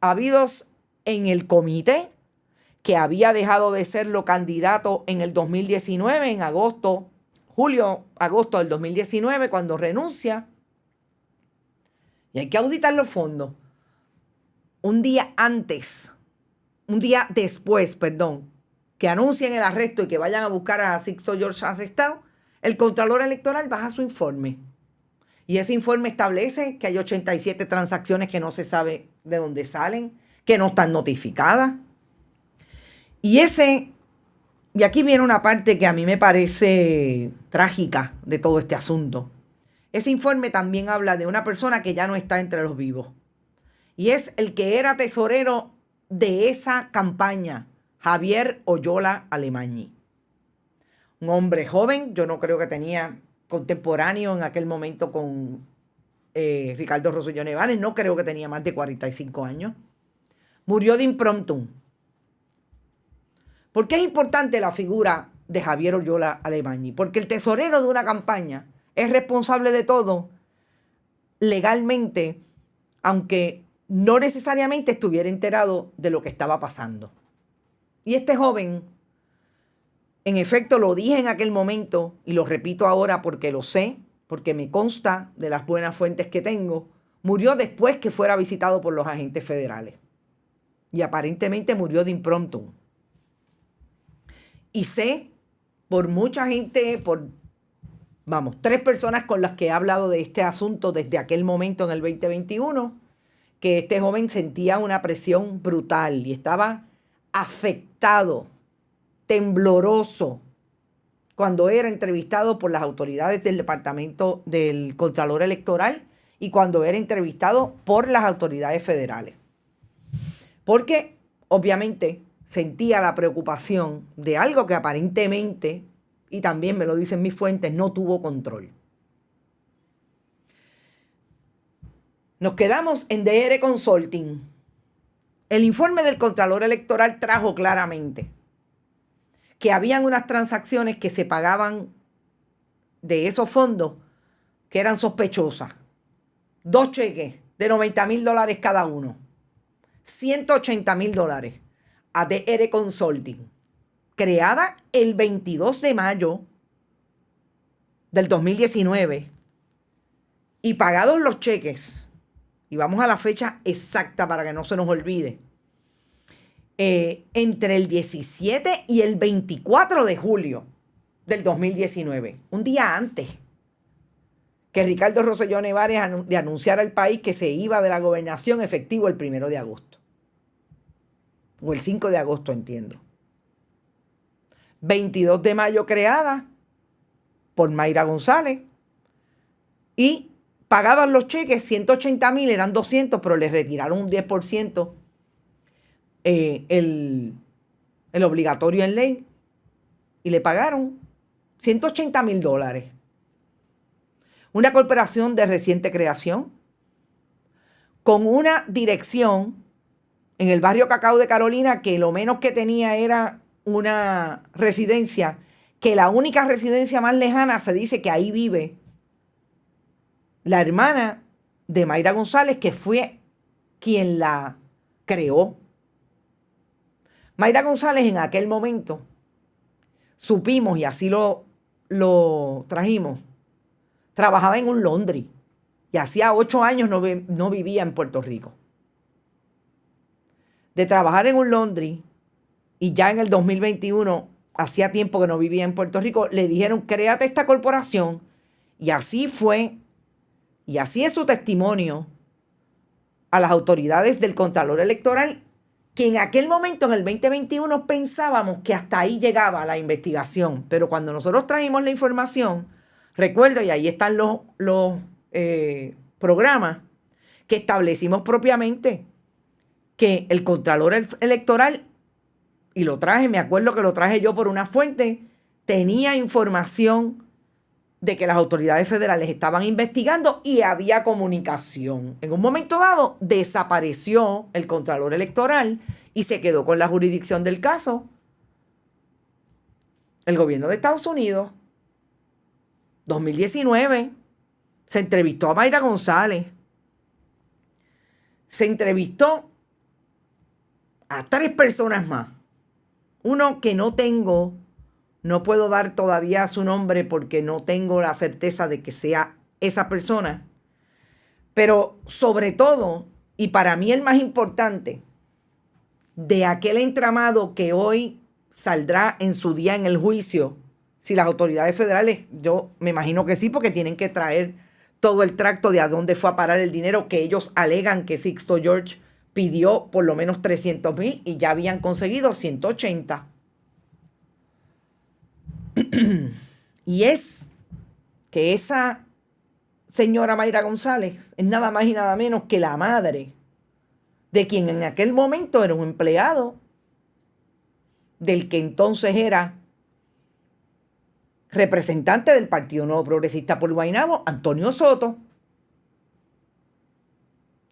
habidos en el comité que había dejado de serlo candidato en el 2019, en julio-agosto del 2019, cuando renuncia. Y hay que auditar los fondos. Un día después, que anuncien el arresto y que vayan a buscar a Sixto George arrestado, el Contralor Electoral baja su informe. Y ese informe establece que hay 87 transacciones que no se sabe de dónde salen, que no están notificadas. Y aquí viene una parte que a mí me parece trágica de todo este asunto. Ese informe también habla de una persona que ya no está entre los vivos. Y es el que era tesorero de esa campaña, Javier Oyola Alemañi. Un hombre joven, yo no creo que tenía contemporáneo en aquel momento con Ricardo Rosselló Nevares, no creo que tenía más de 45 años. Murió de impromptu. ¿Por qué es importante la figura de Javier Oyola Alemañi? Porque el tesorero de una campaña es responsable de todo legalmente, aunque no necesariamente estuviera enterado de lo que estaba pasando. Y este joven, en efecto, lo dije en aquel momento y lo repito ahora porque lo sé, porque me consta de las buenas fuentes que tengo, murió después que fuera visitado por los agentes federales. Y aparentemente murió de impromptu. Y sé por mucha gente, tres personas con las que he hablado de este asunto desde aquel momento en el 2021, que este joven sentía una presión brutal y estaba afectado, tembloroso, cuando era entrevistado por las autoridades del Departamento del Contralor Electoral y cuando era entrevistado por las autoridades federales. Porque, obviamente, sentía la preocupación de algo que aparentemente, y también me lo dicen mis fuentes, no tuvo control. Nos quedamos en DR Consulting. El informe del Contralor Electoral trajo claramente que habían unas transacciones que se pagaban de esos fondos que eran sospechosas. 2 cheques de $90,000 cada uno. $180,000 a DR Consulting, creada el 22 de mayo del 2019 y pagados los cheques, y vamos a la fecha exacta para que no se nos olvide, entre el 17 y el 24 de julio del 2019, un día antes que Ricardo Rosselló Nevares de anunciar al país que se iba de la gobernación efectivo el 1 de agosto. O el 5 de agosto, entiendo. 22 de mayo creada por Mayra González y pagaban los cheques, 180,000, eran 200, pero les retiraron un 10%, el obligatorio en ley, y le pagaron $180,000. Una corporación de reciente creación, con una dirección en el barrio Cacao de Carolina que lo menos que tenía era una residencia, que la única residencia más lejana se dice que ahí vive la hermana de Mayra González, que fue quien la creó. Mayra González en aquel momento, supimos, y así lo trajimos, trabajaba en un laundry y hacía 8 años no vivía en Puerto Rico. De trabajar en un laundry, y ya en el 2021, hacía tiempo que no vivía en Puerto Rico, le dijeron, créate esta corporación, y así fue, y así es su testimonio a las autoridades del Contralor Electoral, que en aquel momento, en el 2021, pensábamos que hasta ahí llegaba la investigación, pero cuando nosotros trajimos la información, recuerdo, y ahí están los programas que establecimos propiamente, que el Contralor Electoral, y lo traje, me acuerdo que lo traje yo por una fuente, tenía información de que las autoridades federales estaban investigando y había comunicación. En un momento dado desapareció el Contralor Electoral y se quedó con la jurisdicción del caso el gobierno de Estados Unidos. 2019 se entrevistó a Mayra González, se entrevistó a 3 personas más. Uno que no puedo dar todavía su nombre porque no tengo la certeza de que sea esa persona. Pero sobre todo, y para mí el más importante, de aquel entramado que hoy saldrá en su día en el juicio, si las autoridades federales, yo me imagino que sí, porque tienen que traer todo el tracto de a dónde fue a parar el dinero que ellos alegan que Sixto George pidió por lo menos 300,000 y ya habían conseguido 180. Y es que esa señora Mayra González es nada más y nada menos que la madre de quien en aquel momento era un empleado del que entonces era representante del Partido Nuevo Progresista por Guaynabo, Antonio Soto.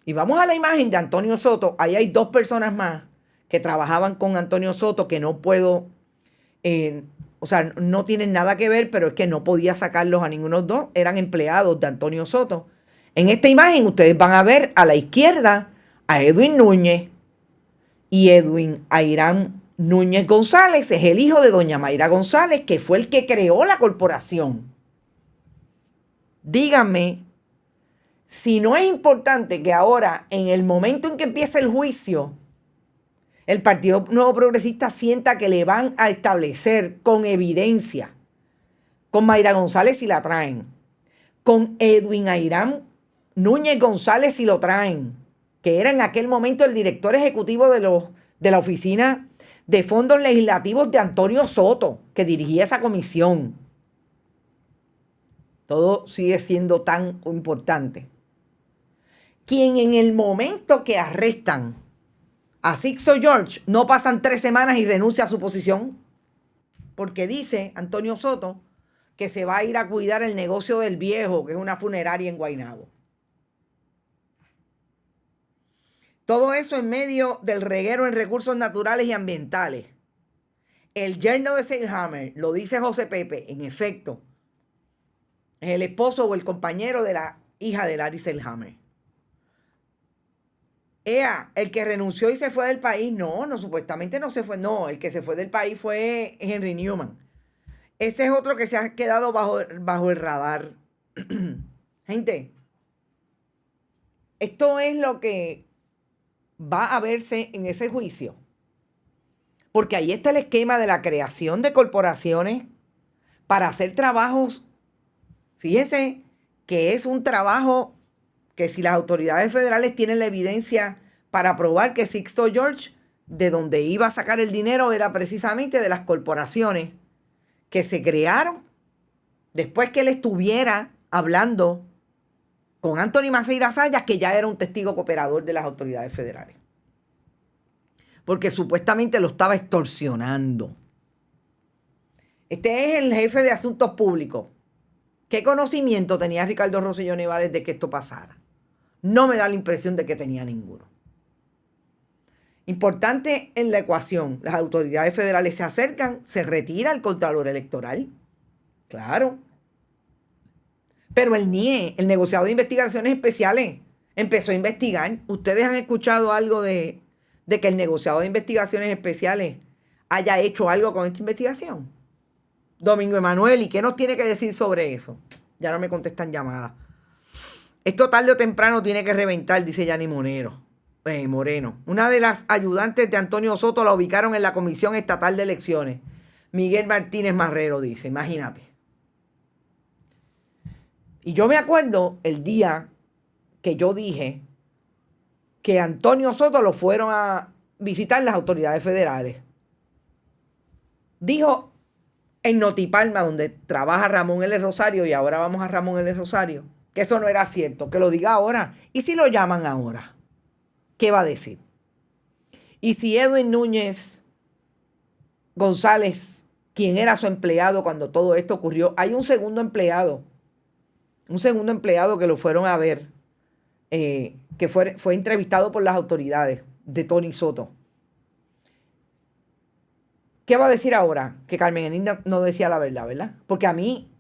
Y vamos a la imagen de Antonio Soto. Ahí hay 2 personas más que trabajaban con Antonio Soto que no puedo, no tienen nada que ver, pero es que no podía sacarlos a ninguno de los 2. Eran empleados de Antonio Soto. En esta imagen ustedes van a ver a la izquierda a Edwin Núñez. Y Edwin Airán Núñez González es el hijo de doña Mayra González, que fue el que creó la corporación. Díganme si no es importante que ahora, en el momento en que empieza el juicio, el Partido Nuevo Progresista sienta que le van a establecer con evidencia, con Mayra González si la traen, con Edwin Airán Núñez González si lo traen, que era en aquel momento el director ejecutivo de la Oficina de Fondos Legislativos de Antonio Soto, que dirigía esa comisión. Todo sigue siendo tan importante. Quien en el momento que arrestan a Sixto George no pasan 3 semanas y renuncia a su posición, porque dice Antonio Soto que se va a ir a cuidar el negocio del viejo, que es una funeraria en Guaynabo. Todo eso en medio del reguero en recursos naturales y ambientales. El yerno de Selhammer, lo dice José Pepe, en efecto, es el esposo o el compañero de la hija de Larry Selhammer. El que renunció y se fue del país, no, supuestamente no se fue, no, el que se fue del país fue Henry Newman. Ese es otro que se ha quedado bajo el radar. Gente, esto es lo que va a verse en ese juicio. Porque ahí está el esquema de la creación de corporaciones para hacer trabajos. Fíjense que es un trabajo que si las autoridades federales tienen la evidencia para probar que Sixto George, de donde iba a sacar el dinero, era precisamente de las corporaciones que se crearon después que él estuviera hablando con Anthony Maceira Sayas, que ya era un testigo cooperador de las autoridades federales. Porque supuestamente lo estaba extorsionando. Este es el jefe de asuntos públicos. ¿Qué conocimiento tenía Ricardo Rosselló Nevares de que esto pasara? No me da la impresión de que tenía ninguno. Importante en la ecuación, las autoridades federales se acercan, se retira el Contralor Electoral. Claro. Pero el NIE, el negociado de investigaciones especiales, empezó a investigar. ¿Ustedes han escuchado algo de que el negociado de investigaciones especiales haya hecho algo con esta investigación? Domingo Emanuel, ¿y qué nos tiene que decir sobre eso? Ya no me contestan llamadas. Esto tarde o temprano tiene que reventar, dice Yanni Moreno. Una de las ayudantes de Antonio Soto la ubicaron en la Comisión Estatal de Elecciones. Miguel Martínez Marrero dice, imagínate. Y yo me acuerdo el día que yo dije que Antonio Soto lo fueron a visitar las autoridades federales. Dijo en Notipalma, donde trabaja Ramón L. Rosario, y ahora vamos a Ramón L. Rosario, que eso no era cierto, que lo diga ahora. ¿Y si lo llaman ahora? ¿Qué va a decir? Y si Edwin Núñez González, quien era su empleado cuando todo esto ocurrió, hay un segundo empleado que lo fueron a ver, que fue entrevistado por las autoridades de Tony Soto. ¿Qué va a decir ahora? Que Carmen Enid no decía la verdad, ¿verdad? Porque a mí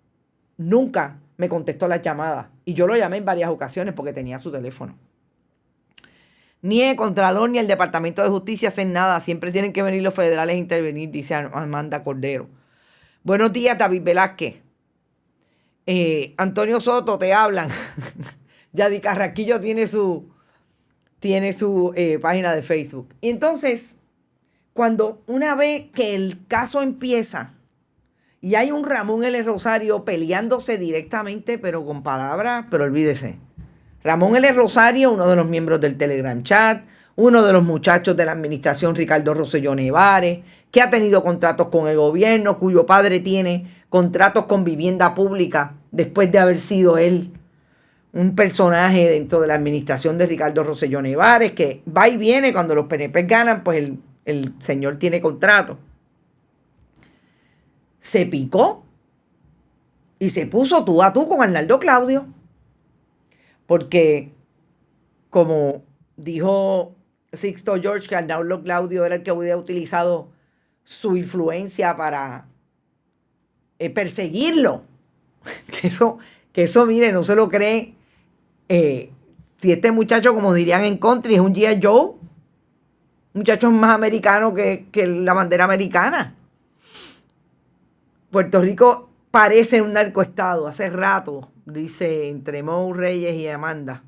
nunca me contestó las llamadas. Y yo lo llamé en varias ocasiones porque tenía su teléfono. Ni el Contralor ni el Departamento de Justicia hacen nada. Siempre tienen que venir los federales a intervenir, dice Amanda Cordero. Buenos días, David Velázquez. Antonio Soto, te hablan. Yadi Carraquillo tiene su página de Facebook. Y entonces, cuando una vez que el caso empieza y hay un Ramón L. Rosario peleándose directamente, pero con palabras, pero olvídese. Ramón L. Rosario, uno de los miembros del Telegram Chat, uno de los muchachos de la administración Ricardo Rosselló Nevares, que ha tenido contratos con el gobierno, cuyo padre tiene contratos con vivienda pública después de haber sido él un personaje dentro de la administración de Ricardo Rosselló Nevares, que va y viene cuando los PNP ganan, pues el señor tiene contrato. Se picó y se puso tú a tú con Arnaldo Claudio. Porque, como dijo Sixto George, que Arnaldo Claudio era el que había utilizado su influencia para perseguirlo. Que eso, mire, no se lo cree. Si este muchacho, como dirían en country, es un G.I. Joe, muchacho más americano que la bandera americana. Puerto Rico parece un narcoestado hace rato, dice entre Mo Reyes y Amanda.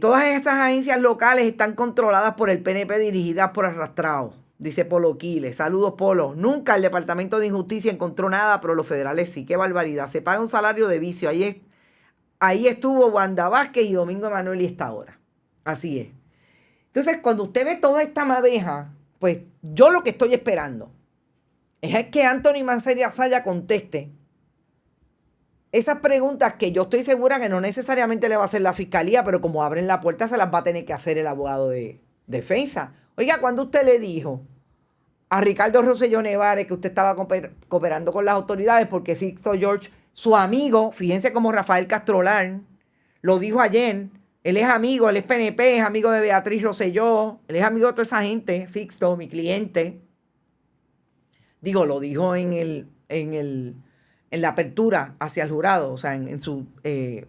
Todas estas agencias locales están controladas por el PNP, dirigidas por arrastrados, dice Polo Quiles. Saludos, Polo. Nunca el Departamento de Injusticia encontró nada, pero los federales sí. Qué barbaridad. Se paga un salario de vicio. Ahí estuvo Wanda Vázquez y Domingo Emanuel y esta hora. Así es. Entonces, cuando usted ve toda esta madeja, pues yo lo que estoy esperando es que Anthony Maceira Sayas conteste esas preguntas que yo estoy segura que no necesariamente le va a hacer la fiscalía, pero como abren la puerta se las va a tener que hacer el abogado de defensa. Oiga, ¿cuándo usted le dijo a Ricardo Rosselló Nevares que usted estaba cooperando con las autoridades? Porque Sixto George, su amigo, fíjense como Rafael Castrolán, lo dijo ayer Él es amigo, él es PNP, es amigo de Beatriz Rosselló, él es amigo de toda esa gente, Sixto, mi cliente. Digo, lo dijo en la apertura hacia el jurado, o sea, en su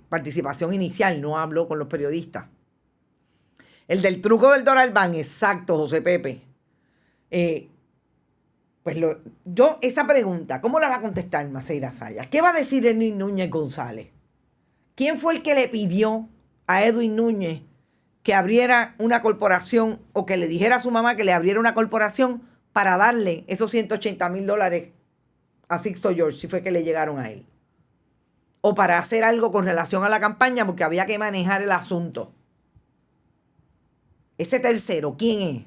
participación inicial, no habló con los periodistas. El del truco del Doralbán, exacto, José Pepe. Yo, esa pregunta, ¿cómo la va a contestar Maceira Sayas? ¿Qué va a decir Edwin Núñez González? ¿Quién fue el que le pidió a Edwin Núñez que abriera una corporación o que le dijera a su mamá que le abriera una corporación para darle esos $180,000 a Sixto George, si fue que le llegaron a él? O para hacer algo con relación a la campaña porque había que manejar el asunto. Ese tercero, ¿quién es?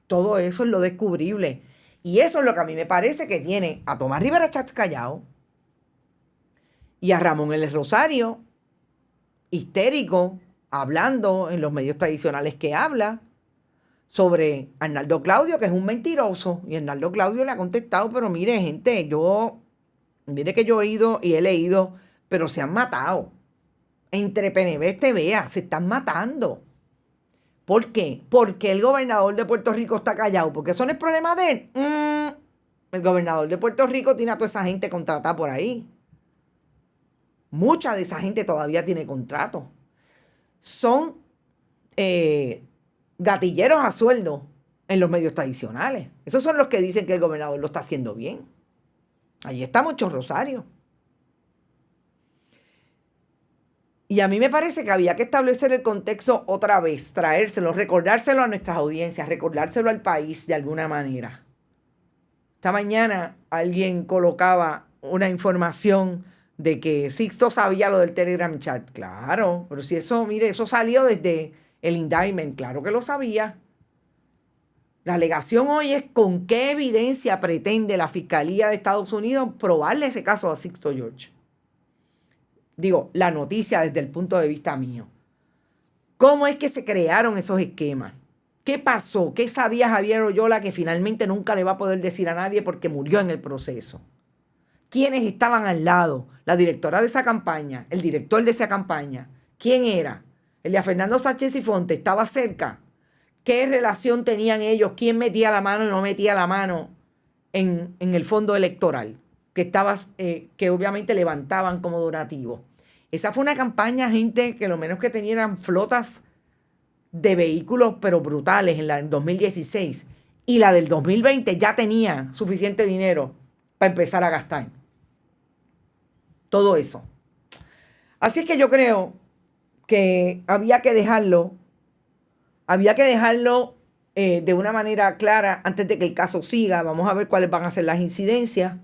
Todo eso es lo descubrible. Y eso es lo que a mí me parece que tiene a Tomás Rivera Chatz callado y a Ramón L. Rosario histérico, hablando en los medios tradicionales que habla sobre Arnaldo Claudio, que es un mentiroso. Y Arnaldo Claudio le ha contestado, pero mire, gente, mire que yo he ido y he leído, pero se han matado. Entre PNV y TVA, se están matando. ¿Por qué? Porque el gobernador de Puerto Rico está callado. ¿Porque eso no es problema de él? El gobernador de Puerto Rico tiene a toda esa gente contratada por ahí. Mucha de esa gente todavía tiene contrato. Son gatilleros a sueldo en los medios tradicionales. Esos son los que dicen que el gobernador lo está haciendo bien. Ahí está Moncho Rosario. Y a mí me parece que había que establecer el contexto otra vez, traérselo, recordárselo a nuestras audiencias, recordárselo al país de alguna manera. Esta mañana alguien colocaba una información de que Sixto sabía lo del Telegram chat. Claro, pero si eso, mire, eso salió desde el indictment, claro que lo sabía. La alegación hoy es con qué evidencia pretende la Fiscalía de Estados Unidos probarle ese caso a Sixto George. Digo, la noticia desde el punto de vista mío. ¿Cómo es que se crearon esos esquemas? ¿Qué pasó? ¿Qué sabía Javier Oyola que finalmente nunca le va a poder decir a nadie porque murió en el proceso? ¿Quiénes estaban al lado? La directora de esa campaña, el director de esa campaña. ¿Quién era? Elia Fernando Sánchez y Fonte estaba cerca. ¿Qué relación tenían ellos? ¿Quién metía la mano y no metía la mano en el fondo electoral? Que obviamente levantaban como donativo. Esa fue una campaña, gente, que lo menos que tenían flotas de vehículos, pero brutales en la del 2016. Y la del 2020 ya tenía suficiente dinero para empezar a gastar. Todo eso. Así es que yo creo que había que dejarlo de una manera clara antes de que el caso siga. Vamos a ver cuáles van a ser las incidencias.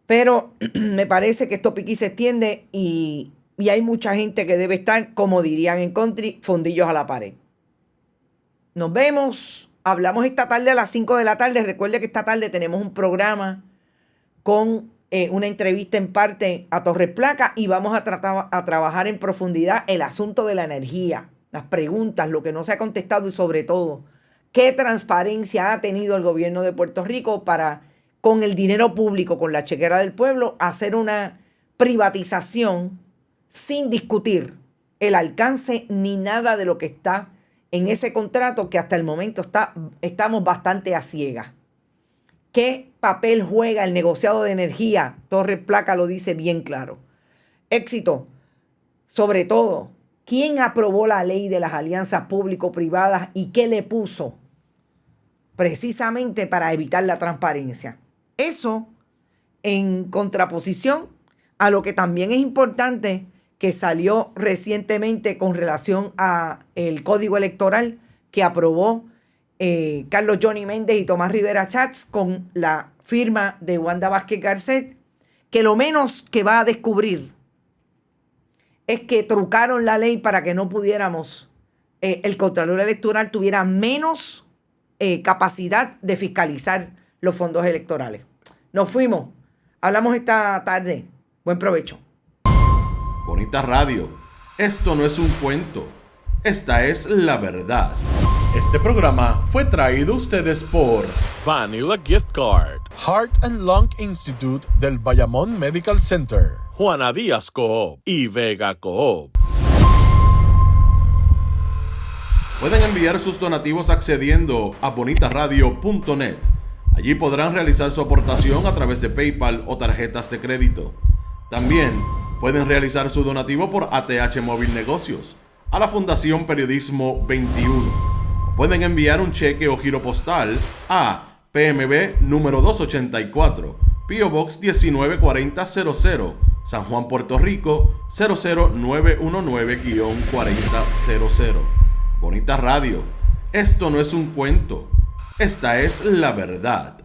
Pero me parece que esto piqui se extiende y hay mucha gente que debe estar, como dirían en country, fondillos a la pared. Nos vemos. Hablamos esta tarde a las 5 de la tarde. Recuerde que esta tarde tenemos un programa con una entrevista en parte a Torres Placa y vamos a trabajar en profundidad el asunto de la energía, las preguntas, lo que no se ha contestado y sobre todo, qué transparencia ha tenido el gobierno de Puerto Rico para, con el dinero público, con la chequera del pueblo, hacer una privatización sin discutir el alcance ni nada de lo que está en ese contrato que hasta el momento estamos bastante a ciegas. ¿Qué papel juega el negociado de energía? Torres Placa lo dice bien claro. Éxito, sobre todo, ¿quién aprobó la ley de las alianzas público-privadas y qué le puso? Precisamente para evitar la transparencia. Eso en contraposición a lo que también es importante que salió recientemente con relación a el código electoral que aprobó Carlos Johnny Méndez y Tomás Rivera Chatz con la firma de Wanda Vázquez Garcet, que lo menos que va a descubrir es que trucaron la ley para que no pudiéramos, el Contralor Electoral tuviera menos capacidad de fiscalizar los fondos electorales. Nos fuimos. Hablamos esta tarde. Buen provecho. Bonita Radio. Esto no es un cuento. Esta es la verdad. Este programa fue traído a ustedes por Vanilla Gift Card, Heart and Lung Institute del Bayamón Medical Center, Juana Díaz Coop y Vega Coop. Pueden enviar sus donativos accediendo a bonitasradio.net. Allí podrán realizar su aportación a través de PayPal o tarjetas de crédito. También pueden realizar su donativo por ATH Móvil Negocios a la Fundación Periodismo 21. Pueden enviar un cheque o giro postal a PMB número 284, P.O. Box 194000, San Juan, Puerto Rico 00919-4000. Bonita Radio, esto no es un cuento, esta es la verdad.